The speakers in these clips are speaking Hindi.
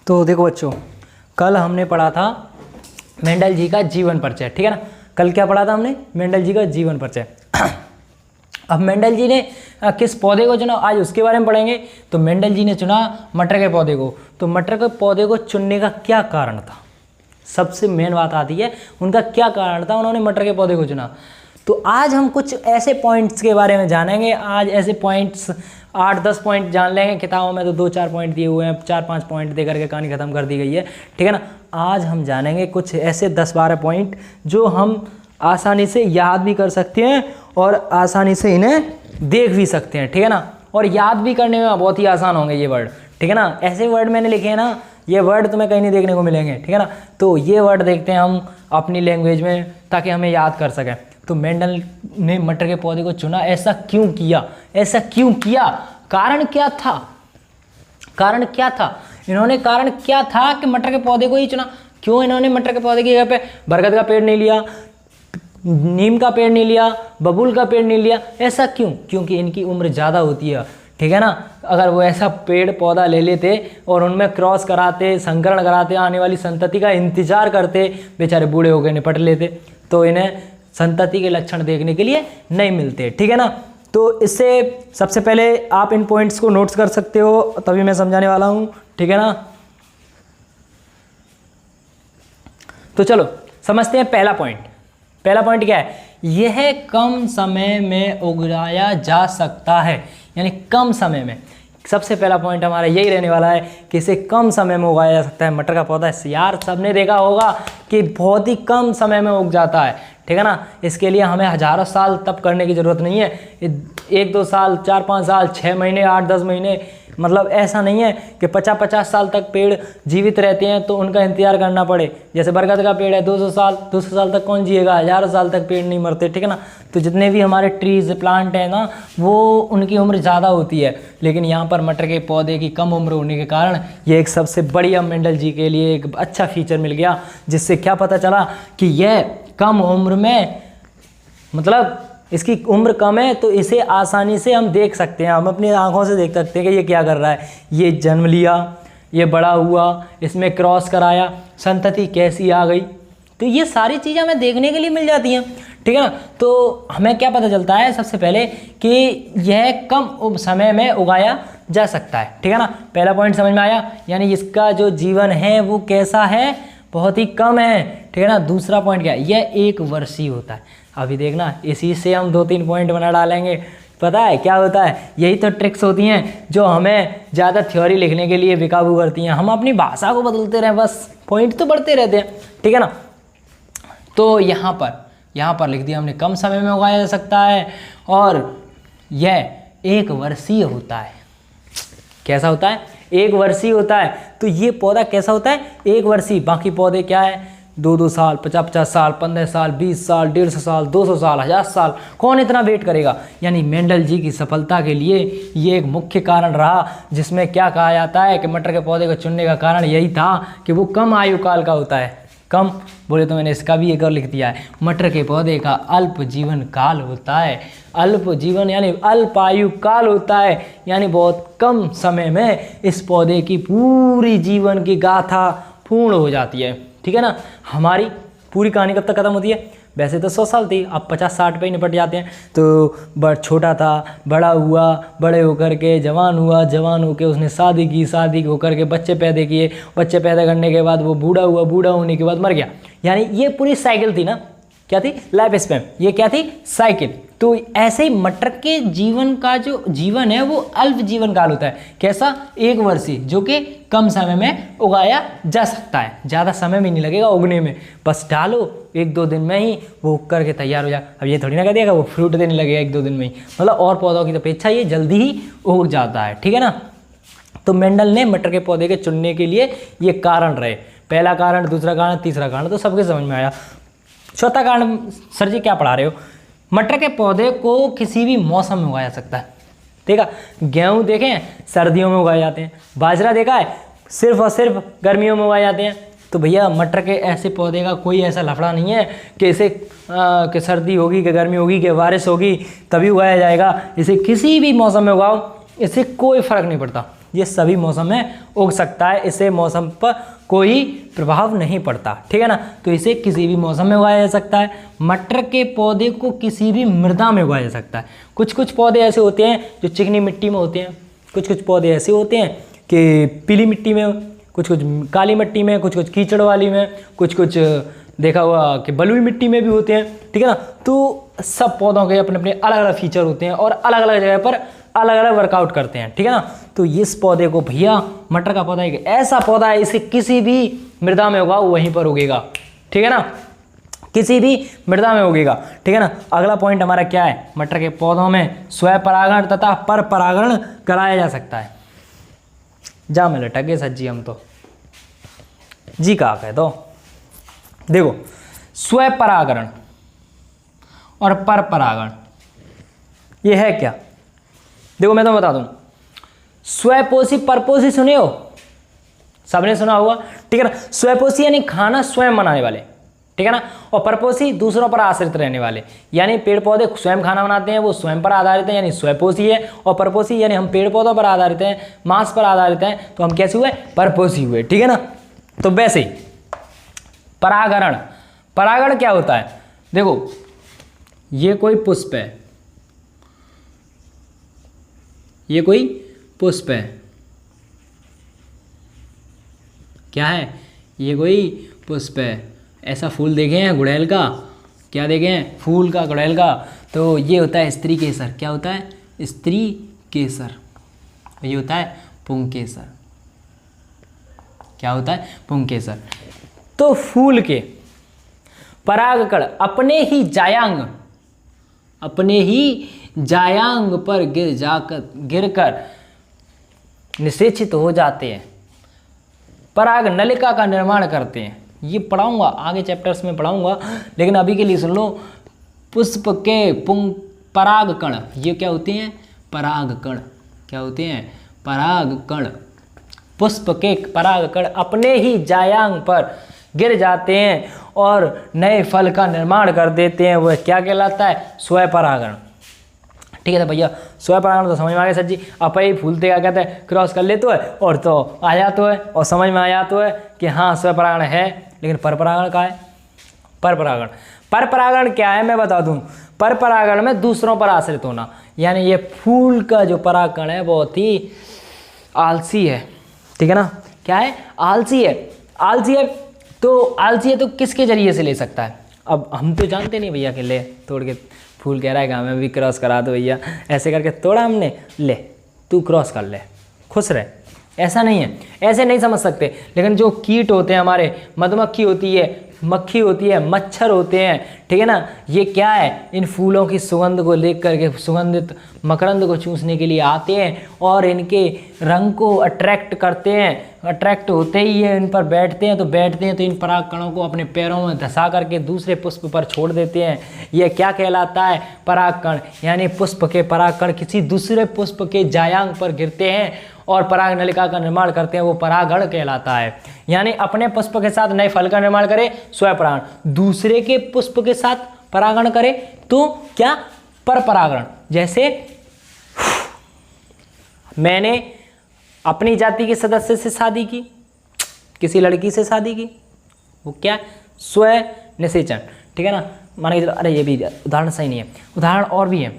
तो देखो बच्चों, कल हमने पढ़ा था मेंडल जी का जीवन परिचय, ठीक है ना। कल क्या पढ़ा था हमने? मेंडल जी का जीवन परिचय। अब मेंडल जी ने किस पौधे को चुना, आज उसके बारे में पढ़ेंगे। तो मेंडल जी ने चुना मटर के पौधे को। तो मटर के पौधे को चुनने का क्या कारण था? सबसे मेन बात आती है, उनका क्या कारण था, उन्होंने मटर के पौधे को चुना। तो आज हम कुछ ऐसे पॉइंट्स के बारे में जानेंगे। आज ऐसे पॉइंट्स 8-10 पॉइंट जान लेंगे। किताबों में तो 2-4 पॉइंट दिए हुए हैं, 4-5 पॉइंट दे करके कहानी ख़त्म कर दी गई है, ठीक है ना। आज हम जानेंगे कुछ ऐसे 10-12 पॉइंट जो हम आसानी से याद भी कर सकते हैं और आसानी से इन्हें देख भी सकते हैं, ठीक है ना। और याद भी करने में बहुत ही आसान होंगे ये वर्ड, ठीक है ना। ऐसे वर्ड मैंने लिखे हैं ना, ये वर्ड तुम्हें कहीं नहीं देखने को मिलेंगे, ठीक है ना। तो ये वर्ड देखते हैं हम अपनी लैंग्वेज में ताकि हमें याद कर सकें। तो मेंडल ने मटर के पौधे को चुना, ऐसा क्यों किया? ऐसा क्यों किया? कारण क्या था? कारण क्या था? इन्होंने कारण क्या था कि मटर के पौधे को ही चुना? क्यों इन्होंने मटर के पौधे की जगह पे बरगद का पेड़ नहीं लिया, नीम का पेड़ नहीं लिया, बबूल का पेड़ नहीं लिया? ऐसा क्यों? क्योंकि इनकी उम्र ज़्यादा होती है, ठीक है ना। अगर वो ऐसा पेड़ पौधा ले लेते और उनमें क्रॉस कराते, संकरण कराते, आने वाली संतति का इंतजार करते, बेचारे बूढ़े हो गए निपट लेते, तो इन्हें संतति के लक्षण देखने के लिए नहीं मिलते, ठीक है ना। तो इससे सबसे पहले आप इन पॉइंट्स को नोट्स कर सकते हो, तभी मैं समझाने वाला हूँ, ठीक है ना। तो चलो समझते हैं पहला पॉइंट। पहला पॉइंट क्या है? यह कम समय में उगाया जा सकता है, यानी कम समय में। सबसे पहला पॉइंट हमारा यही रहने वाला है कि इसे कम समय में उगाया जा सकता है। मटर का पौधा यार सबने देखा होगा कि बहुत ही कम समय में उग जाता है, ठीक है ना। इसके लिए हमें हज़ारों साल तप करने की ज़रूरत नहीं है। 1-2 साल, 4-5 साल, 6 महीने, 8-10 महीने, मतलब ऐसा नहीं है कि 50-50 साल तक पेड़ जीवित रहते हैं तो उनका इंतजार करना पड़े। जैसे बरगद का पेड़ है 200 साल तक कौन जिएगा? हज़ारों साल तक पेड़ नहीं मरते, ठीक है ना। तो जितने भी हमारे ट्रीज प्लांट हैं ना, वो उनकी उम्र ज़्यादा होती है। लेकिन यहाँ पर मटर के पौधे की कम उम्र होने के कारण ये एक सबसे बढ़िया मेंडल जी के लिए एक अच्छा फीचर मिल गया, जिससे क्या पता चला कि यह कम उम्र में, मतलब इसकी उम्र कम है तो इसे आसानी से हम देख सकते हैं, हम अपनी आंखों से देख सकते हैं कि ये क्या कर रहा है। ये जन्म लिया, ये बड़ा हुआ, इसमें क्रॉस कराया, संतति कैसी आ गई, तो ये सारी चीज़ें हमें देखने के लिए मिल जाती हैं, ठीक है ना। तो हमें क्या पता चलता है सबसे पहले कि यह कम समय में उगाया जा सकता है, ठीक है ना। पहला पॉइंट समझ में आया, यानी इसका जो जीवन है वो कैसा है? बहुत ही कम है, ठीक है ना। दूसरा पॉइंट क्या है? यह 1 वर्षीय होता है। अभी देखना, इसी से हम 2-3 पॉइंट बना डालेंगे। पता है क्या होता है? यही तो ट्रिक्स होती हैं जो हमें ज़्यादा थ्योरी लिखने के लिए बेकाबू करती हैं। हम अपनी भाषा को बदलते रहें, बस पॉइंट तो बढ़ते रहते हैं, ठीक है ना। तो यहाँ पर लिख दिया हमने, कम समय में उगाया जा सकता है और यह 1 वर्षीय होता है। कैसा होता है? 1 वर्षीय होता है। तो ये पौधा कैसा होता है? 1 वर्षीय। बाकी पौधे क्या है? 2-2 साल, 50-50 साल, 15 साल, 20 साल, 150 साल, 200 साल, 1000 साल, कौन इतना वेट करेगा? यानी मेंडल जी की सफलता के लिए ये एक मुख्य कारण रहा, जिसमें क्या कहा जाता है कि मटर के पौधे को चुनने का कारण यही था कि वो कम आयु काल का होता है। कम बोले तो मैंने इसका भी एक और लिख दिया है, मटर के पौधे का अल्प जीवन काल होता है। अल्प जीवन यानी अल्प आयु काल होता है, यानी बहुत कम समय में इस पौधे की पूरी जीवन की गाथा पूर्ण हो जाती है, ठीक है ना। हमारी पूरी कहानी कब तक खत्म होती है? वैसे तो 100 साल थी, अब 50-60 पे ही निपट जाते हैं। तो छोटा था, बड़ा हुआ, बड़े होकर के जवान हुआ, जवान होकर उसने शादी की, शादी होकर के बच्चे पैदा किए, बच्चे पैदा करने के बाद वो बूढ़ा हुआ, बूढ़ा होने के बाद मर गया। यानी ये पूरी साइकिल थी ना, क्या थी? Life span. ये क्या थी? साइकिल। तो ऐसे ही मटर के जीवन का जो जीवन है वो अल्प जीवन काल होता है। कैसा? 1 वर्षीय, जो कि कम समय में उगाया जा सकता है। ज़्यादा समय भी नहीं लगेगा उगने में, बस डालो 1-2 दिन में ही वो उग करके तैयार हो जाए। अब ये थोड़ी ना कह दिया वो फ्रूट देने लगेगा 1-2 दिन में ही, मतलब और पौधों की अपेक्षा ये जल्दी ही उग जाता है, ठीक है ना। तो मेंडल ने मटर के पौधे के चुनने के लिए ये कारण रहे। पहला कारण, दूसरा कारण, तीसरा कारण तो सबके समझ में आया। चौथा कारण, सर जी क्या पढ़ा रहे हो? मटर के पौधे को किसी भी मौसम में उगाया जा सकता है, ठीक है। गेहूँ देखें सर्दियों में उगाए जाते हैं, बाजरा देखा है सिर्फ और सिर्फ गर्मियों में उगाए जाते हैं। तो भैया मटर के ऐसे पौधे का कोई ऐसा लफड़ा नहीं है कि इसे कि सर्दी होगी कि गर्मी होगी कि बारिश होगी तभी उगाया जाएगा। इसे किसी भी मौसम में उगाओ, इससे कोई फ़र्क नहीं पड़ता, ये सभी मौसम में उग सकता है, इससे मौसम पर कोई प्रभाव नहीं पड़ता, ठीक है ना। तो इसे किसी भी मौसम में उगाया जा सकता है। मटर के पौधे को किसी भी मृदा में उगाया जा सकता है। कुछ कुछ पौधे ऐसे होते हैं जो चिकनी मिट्टी में होते हैं, कुछ कुछ पौधे ऐसे होते हैं कि पीली मिट्टी में, कुछ कुछ काली मिट्टी में, कुछ कुछ कीचड़ वाली में, कुछ कुछ देखा हुआ कि बलुई मिट्टी में भी होते हैं, ठीक है ना। तो सब पौधों के अपने अपने अलग अलग फीचर होते हैं और अलग अलग जगह पर अलग अलग वर्कआउट करते हैं, ठीक है ना। तो इस पौधे को भैया मटर का पौधा एक ऐसा पौधा है, इसे किसी भी मृदा में उगाओ वहीं पर उगेगा, ठीक है ना, किसी भी मृदा में उगेगा, ठीक है ना। अगला पॉइंट हमारा क्या है, मटर के पौधों में स्वयं परागण तथा पर परागण कराया जा सकता है। जा मैं लटक गए सज्जी हम तो जी कहा कह दो। देखो स्वयं परागण और पर परागण ये है क्या, देखो मैं तो बता दूं। स्वयंपोषी परपोषी सुने हो, सबने सुना होगा, ठीक है ना। स्वयंपोषी यानी खाना स्वयं बनाने वाले, ठीक है ना, और परपोषी दूसरों पर आश्रित रहने वाले, यानी पेड़ पौधे स्वयं खाना बनाते हैं, वो स्वयं पर आधारित है, यानी स्वयंपोषी है। और परपोषी यानी हम पेड़ पौधों पर आधारित हैं, मांस पर आधारित हैं, तो हम कैसे हुए, परपोषी हुए, ठीक है ना। तो वैसे ही परागण, परागण क्या होता है, देखो ये कोई पुष्प है, ये कोई पुष्प है, क्या है, ये कोई पुष्प है। ऐसा फूल देखे हैं गुड़हल का, क्या देखे हैं, फूल का, गुड़हल का। तो ये होता है स्त्री केसर, क्या होता है, स्त्री केसर। ये होता है पुंकेसर, क्या होता है, पुंकेसर। तो फूल के परागकण अपने ही जायांग पर गिरकर निषेचित हो जाते हैं, पराग नलिका का निर्माण करते हैं। ये पढ़ाऊंगा आगे चैप्टर्स में पढ़ाऊंगा, लेकिन अभी के लिए सुन लो। पुष्प के परागकण ये क्या होते हैं, परागकण, क्या होते हैं, परागकण। पुष्प के परागकण अपने ही जायांग पर गिर जाते हैं और नए फल का निर्माण कर देते हैं, वह क्या कहलाता है, स्वयं परागण, ठीक है। तो भैया स्वयं परागण तो समझ में आ गया सर जी। अब ये फूलते क्या कहते हैं, क्रॉस कर ले तो है और तो आ जातो है और समझ में आ जातो है कि हाँ स्वयं परागण है। लेकिन पर परागण क्या है, पर परागण, पर परागण क्या है मैं बता दूं। पर परागण में दूसरों पर आश्रित होना, यानी ये फूल का जो परागण है बहुत ही आलसी है, ठीक है ना। क्या है, आलसी है, आलसी है। तो आलसी है तो किसके जरिए से ले सकता है, अब हम तो जानते नहीं भैया कि ले तोड़ के फूल कह रहा है कि हमें भी क्रॉस करा दो भैया, ऐसे करके तोड़ा हमने, ले तू क्रॉस कर ले, खुश रहे, ऐसा नहीं है, ऐसे नहीं समझ सकते। लेकिन जो कीट होते हैं हमारे, मधुमक्खी होती है, मक्खी होती है, मच्छर होते हैं, ठीक है ना, ये क्या है, इन फूलों की सुगंध को लेकर करके सुगंधित मकरंद को चूसने के लिए आते हैं और इनके रंग को अट्रैक्ट करते हैं। अट्रैक्ट होते ही ये इन पर बैठते हैं तो इन पराग कणों को अपने पैरों में धंसा करके दूसरे पुष्प पर छोड़ देते हैं। यह क्या कहलाता है, परागकण, यानी पुष्प के परागकण किसी दूसरे पुष्प के जायांग पर गिरते हैं और पराग नलिका का निर्माण करते हैं, वो परागण कहलाता है। यानी अपने पुष्प के साथ नए फल का निर्माण करे स्वयं परागण, दूसरे के पुष्प के साथ परागण करे तो क्या, पर परागण। जैसे मैंने अपनी जाति के सदस्य से शादी की, किसी लड़की से शादी की, वो क्या, स्वयं निषेचन, ठीक है ना। माना कि अरे ये भी उदाहरण सही नहीं है, उदाहरण और भी है।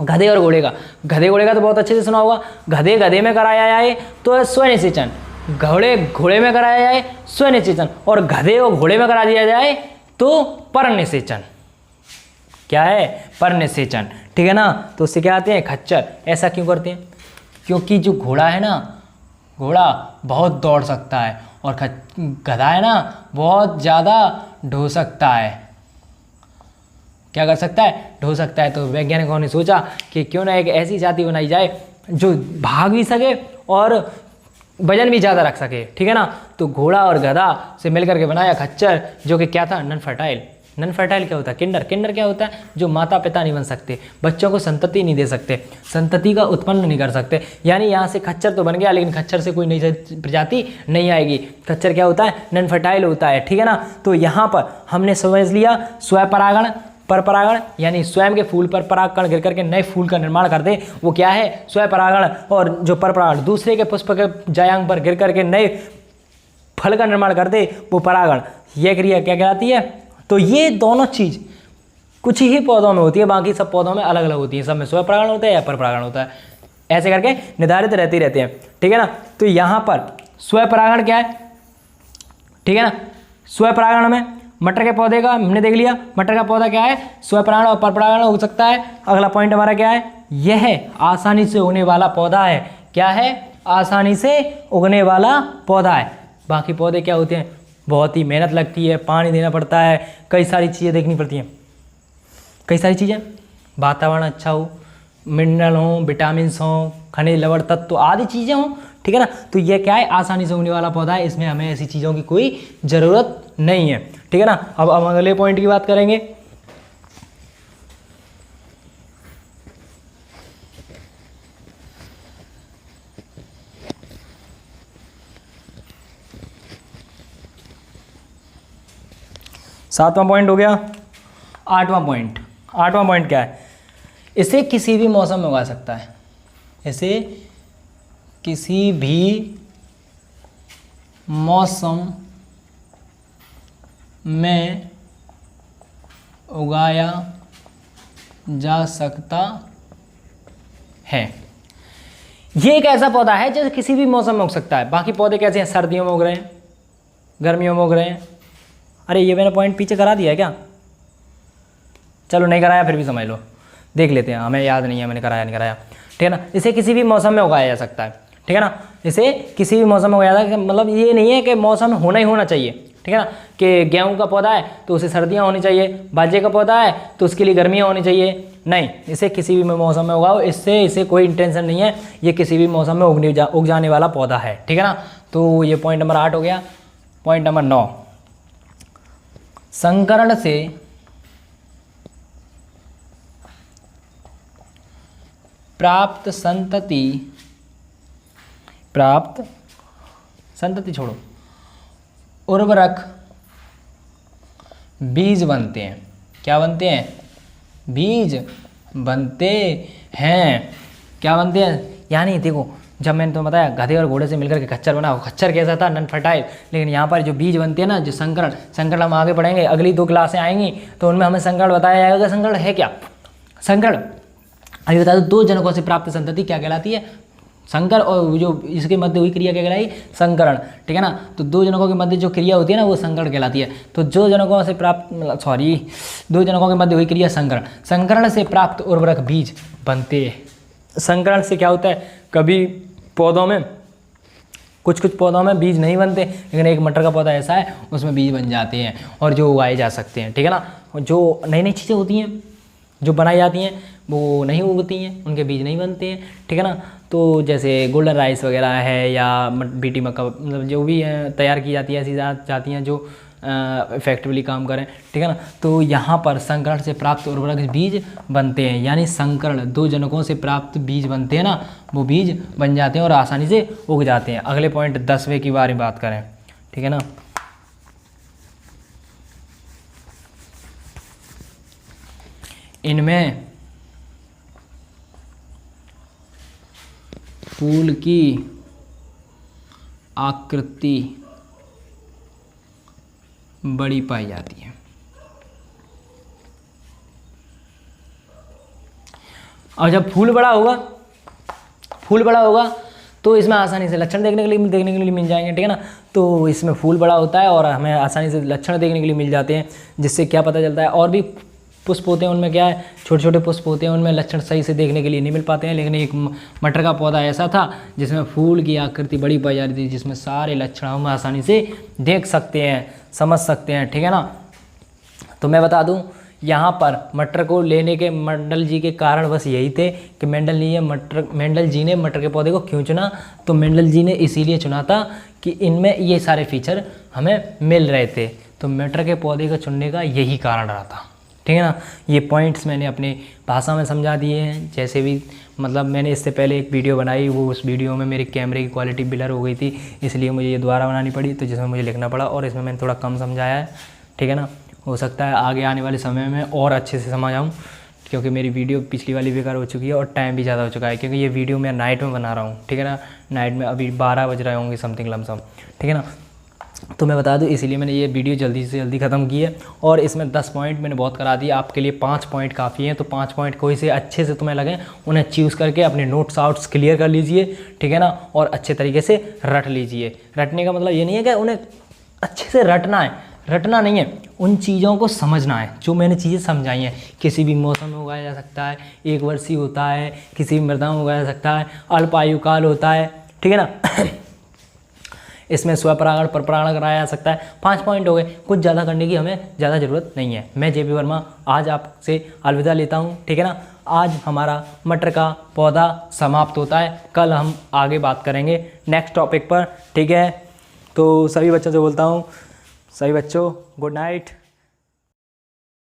गधे और घोड़े का, गधे घोड़े का तो बहुत अच्छे से सुना होगा। गधे गधे में कराया जाए तो स्वयं निषेचन, घोड़े घोड़े में कराया जाए स्वयं निषेचन, और गधे और घोड़े में करा दिया जाए तो पर निषेचन। क्या है, पर निषेचन, ठीक है ना। तो उससे क्या आते हैं, खच्चर। ऐसा क्यों करते हैं, क्योंकि जो घोड़ा है ना, घोड़ा बहुत दौड़ सकता है और गधा है ना बहुत ज़्यादा ढो सकता है। क्या कर सकता है, ढो सकता है। तो वैज्ञानिकों ने सोचा कि क्यों ना एक ऐसी जाति बनाई जाए जो भाग भी सके और वजन भी ज़्यादा रख सके, ठीक है ना। तो घोड़ा और गधा से मिलकर के बनाया खच्चर, जो कि क्या था, नॉन फर्टाइल। नॉन फर्टाइल क्या होता है, किंडर। किंडर क्या होता है, जो माता पिता नहीं बन सकते, बच्चों को संतति नहीं दे सकते, संतति का उत्पन्न नहीं कर सकते। यानी यहाँ से खच्चर तो बन गया, लेकिन खच्चर से कोई नई प्रजाति नहीं आएगी। खच्चर क्या होता है, नॉन फर्टाइल होता है, ठीक है ना। तो यहाँ पर हमने समझ लिया स्वयं परागण, परपरागण यानी स्वयं के फूल पर परागकण गिर करके नए फूल का निर्माण कर दे, वो क्या है, स्वपरागण। और जो परपरागण दूसरे के पुष्प के जायांग पर गिर करके नए फल का निर्माण कर दे, वो परागण। यह क्रिया क्या कहलाती है? तो ये दोनों चीज कुछ ही पौधों में होती है, बाकी सब पौधों में अलग अलग होती है। सब में स्वपरागण होता है या परपरागण होता है, ऐसे करके निर्धारित रहते हैं, ठीक है ना। तो यहाँ पर स्वपरागण क्या है, ठीक है ना। स्वपरागण में मटर के पौधे का हमने देख लिया, मटर का पौधा क्या है, स्वपरागण और परपरागण हो सकता है। अगला पॉइंट हमारा क्या है, यह आसानी से उगने वाला पौधा है। क्या है? आसानी से उगने वाला पौधा है। बाकी पौधे क्या होते हैं, बहुत ही मेहनत लगती है, पानी देना पड़ता है, कई सारी चीज़ें देखनी पड़ती हैं, कई सारी चीज़ें, वातावरण अच्छा हो, मिनरल हो, विटामिन हो, खनिज लवण तत्व आदि चीज़ें हों, ठीक है ना। तो ये क्या है, आसानी से उगने वाला पौधा है, इसमें हमें ऐसी चीज़ों की कोई ज़रूरत नहीं है, ठीक है ना। अब अगले पॉइंट की बात करेंगे। सातवां पॉइंट हो गया। आठवां पॉइंट क्या है, इसे किसी भी मौसम में उगा सकता है, इसे किसी भी मौसम में उगाया जा सकता है। ये एक ऐसा पौधा है जो किसी भी मौसम में उग सकता है। बाकी पौधे कैसे हैं, सर्दियों में उग रहे हैं, गर्मियों में उग रहे हैं। अरे ये मैंने पॉइंट पीछे करा दिया है क्या? चलो नहीं कराया, फिर भी समझ लो, देख लेते हैं, हमें याद नहीं है मैंने कराया नहीं कराया, ठीक है ना। इसे किसी भी मौसम में उगाया जा सकता है, ठीक है ना। इसे किसी भी मौसम में उगाया जा सकता है, मतलब ये नहीं है कि मौसम होना ही होना चाहिए, ठीक है ना। कि गेहूं का पौधा है तो उसे सर्दियां होनी चाहिए, बाजरे का पौधा है तो उसके लिए गर्मियां होनी चाहिए, नहीं, इसे किसी भी मौसम में उगाओ, इसे कोई इंटेंशन नहीं है, ये किसी भी मौसम में उग जाने वाला पौधा है, ठीक है ना। तो ये पॉइंट नंबर 8 हो गया। पॉइंट नंबर 9, संकरण से प्राप्त संतति छोड़ो, उर्वरक बीज बनते हैं। क्या बनते हैं? बीज बनते हैं। क्या बनते हैं? यानी देखो, जब मैंने तुम्हें बताया गधे और घोड़े से मिलकर के खच्चर बना, खच्चर कैसा था, नॉन फर्टाइल, लेकिन यहाँ पर जो बीज बनते हैं ना, जो संकरण हम आगे पढ़ेंगे, अगली 2 क्लासें आएंगी तो उनमें हमें संकरण बताया जाएगा। संकरण है क्या? संकरण अभी बता दो, 2 जनकों से प्राप्त संतति क्या कहलाती है? संकर। और जो इसके मध्य हुई क्रिया क्या कहलाई? संकरण, ठीक है ना। तो 2 जनकों के मध्य जो क्रिया होती है ना, वो संकरण कहलाती है। तो 2 जनकों से प्राप्त 2 जनकों के मध्य हुई क्रिया संकरण, संकरण से प्राप्त उर्वरक बीज बनते हैं। संकरण से क्या होता है, कभी पौधों में कुछ पौधों में बीज नहीं बनते, लेकिन एक मटर का पौधा ऐसा है उसमें बीज बन जाते हैं और जो उगाए जा सकते हैं, ठीक है ना। जो नई नई चीज़ें होती हैं जो बनाई जाती हैं वो नहीं उगती हैं, उनके बीज नहीं बनते हैं, ठीक है ना। तो जैसे गोल्डन राइस वगैरह है या बीटी मक्का, मतलब जो भी तैयार की जाती है ऐसी जाती हैं जो इफेक्टिवली काम करें, ठीक है ना। तो यहाँ पर संकरण से प्राप्त उर्वरक बीज बनते हैं, यानी संकरण 2 जनकों से प्राप्त बीज बनते हैं ना, वो बीज बन जाते हैं और आसानी से उग जाते हैं। अगले पॉइंट 10वें की बारे में बात करें, ठीक है ना। इनमें फूल की आकृति बड़ी पाई जाती है। और जब फूल बड़ा होगा तो इसमें आसानी से लक्षण देखने के लिए मिल जाएंगे, ठीक है ना। तो इसमें फूल बड़ा होता है और हमें आसानी से लक्षण देखने के लिए मिल जाते हैं, जिससे क्या पता चलता है। और भी पुष्प होते हैं, उनमें क्या है, छोटे छोटे पुष्प होते हैं, उनमें लक्षण सही से देखने के लिए नहीं मिल पाते हैं। लेकिन एक मटर का पौधा ऐसा था जिसमें फूल की आकृति बड़ी पाई जाती थी, जिसमें सारे लक्षण हम आसानी से देख सकते हैं, समझ सकते हैं, ठीक है ना। तो मैं बता दूं, यहाँ पर मटर को लेने के मेंडल जी के कारण बस यही थे कि मेंडल जी ने मटर के पौधे को क्यों चुना, तो मेंडल जी ने इसीलिए चुना था कि इनमें ये सारे फीचर हमें मिल रहे थे। तो मटर के पौधे को चुनने का यही कारण रहा था, ठीक है ना। ये पॉइंट्स मैंने अपनी भाषा में समझा दिए हैं, जैसे भी मतलब मैंने इससे पहले एक वीडियो बनाई, वो उस वीडियो में मेरे कैमरे की क्वालिटी ब्लर हो गई थी, इसलिए मुझे ये दोबारा बनानी पड़ी, तो जिसमें मुझे लिखना पड़ा और इसमें मैंने थोड़ा कम समझाया है, ठीक है ना। हो सकता है आगे आने वाले समय में और अच्छे से समझ आऊँ, क्योंकि मेरी वीडियो पिछली वाली बेकार हो चुकी है और टाइम भी ज़्यादा हो चुका है, क्योंकि ये वीडियो मैं नाइट में बना रहा हूँ, ठीक है ना। नाइट में अभी 12 बज रहे होंगे समथिंग लमसम, ठीक है ना। तो मैं बता दूं इसीलिए मैंने ये वीडियो जल्दी से जल्दी ख़त्म की है। और इसमें 10 पॉइंट मैंने बहुत करा दिए, आपके लिए 5 पॉइंट काफ़ी हैं। तो 5 पॉइंट कोई से अच्छे से तुम्हें लगें उन्हें चूज़ करके अपने नोट्स आउट्स क्लियर कर लीजिए, ठीक है ना। और अच्छे तरीके से रट लीजिए। रटने का मतलब ये नहीं है कि उन्हें अच्छे से रटना है, रटना नहीं है, उन चीज़ों को समझना है जो मैंने चीज़ें समझाई हैं। किसी भी मौसम में उगाया जा सकता है, एक वर्षीय होता है, किसी भी मृदा में उगाया जा सकता है, अल्पायुकाल होता है, ठीक है ना। इसमें स्वपरागण परपरागण कराया जा सकता है। 5 पॉइंट हो गए, कुछ ज़्यादा करने की हमें ज़्यादा ज़रूरत नहीं है। मैं जेपी वर्मा आज आपसे अलविदा लेता हूँ, ठीक है ना। आज हमारा मटर का पौधा समाप्त होता है, कल हम आगे बात करेंगे नेक्स्ट टॉपिक पर, ठीक है। तो सभी बच्चों से बोलता हूँ, सभी बच्चों गुड नाइट।